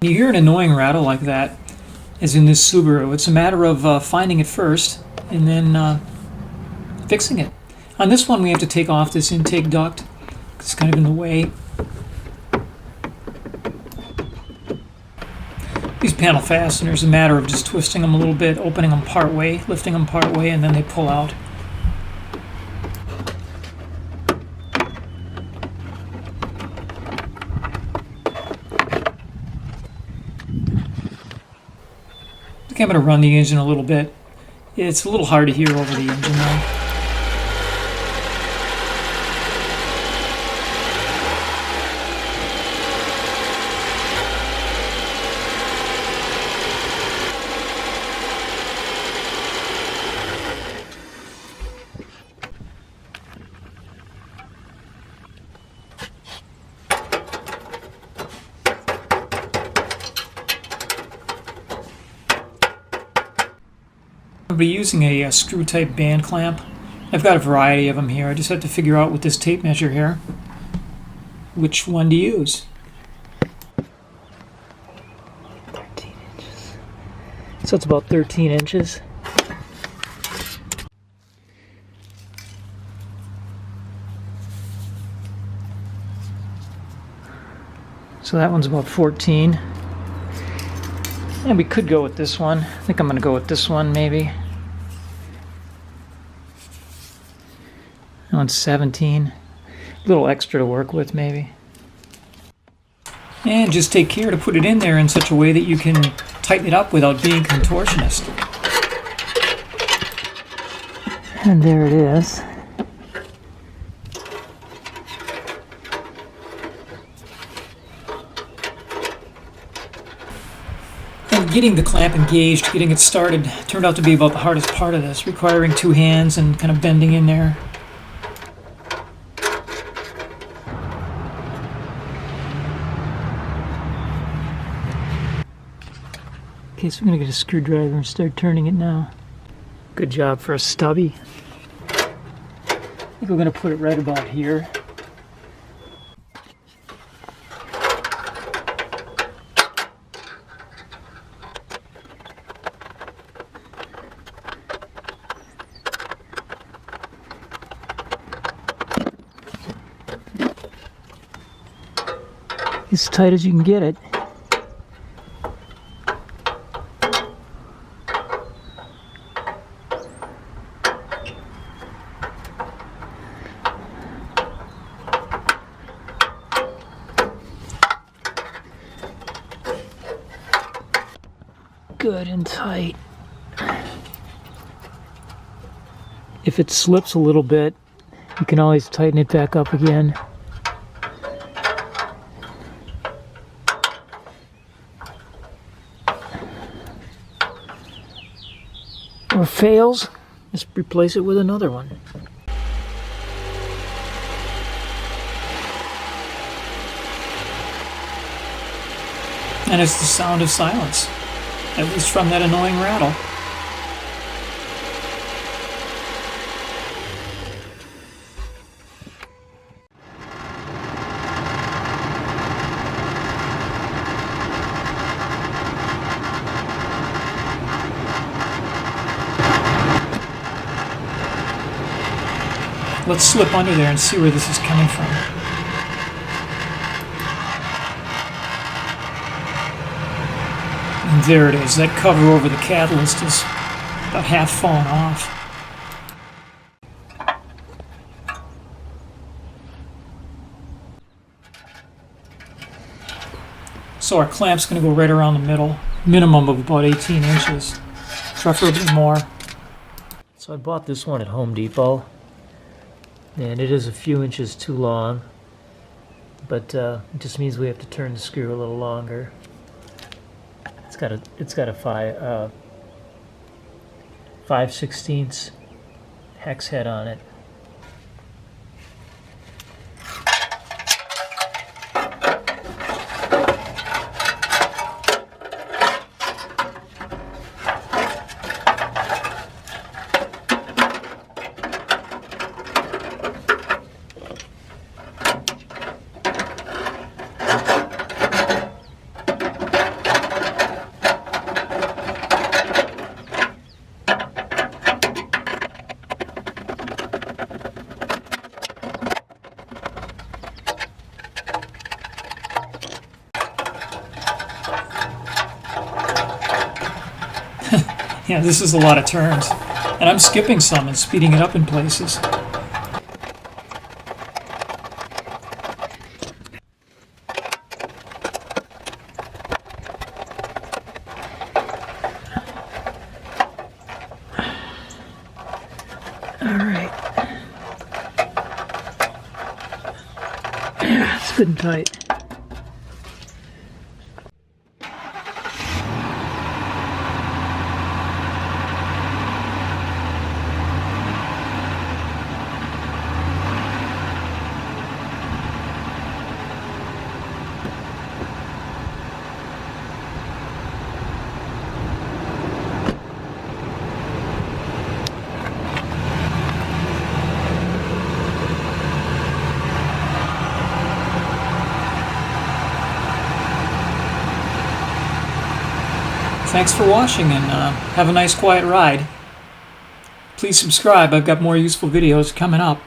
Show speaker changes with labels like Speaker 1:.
Speaker 1: You hear an annoying rattle like that, as in this Subaru. It's a matter of finding it first and then fixing it. On this one, we have to take off this intake duct. It's kind of in the way. These panel fasteners, a matter of just twisting them a little bit, opening them part way, lifting them part way, and then they pull out. I think I'm going to run the engine a little bit. It's a little hard to hear over the engine though. I'll be using a screw type band clamp. I've got a variety of them here. I just have to figure out with this tape measure here which one to use. 13 inches. So it's about 13 inches. So that one's about 14. And we could go with this one. I think I'm going to go with this one maybe. That one's 17. A little extra to work with maybe. And just take care to put it in there in such a way that you can tighten it up without being contortionist. And there it is. And getting the clamp engaged, getting it started, turned out to be about the hardest part of this, requiring two hands and kind of bending in there. Okay, so we're going to get a screwdriver and start turning it now. Good job for a stubby. I think we're going to put it right about here. As tight as you can get it. Good and tight. If it slips a little bit, you can always tighten it back up again. Or fails, just replace it with another one. And it's the sound of silence. At least from that annoying rattle. Let's slip under there and see where this is coming from. And there it is. That cover over the catalyst is about half fallen off. So our clamp's going to go right around the middle, minimum of about 18 inches, preferably more. So I bought this one at Home Depot, and it is a few inches too long, but it just means we have to turn the screw a little longer. It's got a 5/16 hex head on it. Yeah, this is a lot of turns. And I'm skipping some and speeding it up in places. Alright. Yeah, it's good and tight. Thanks for watching, and have a nice quiet ride. Please subscribe, I've got more useful videos coming up.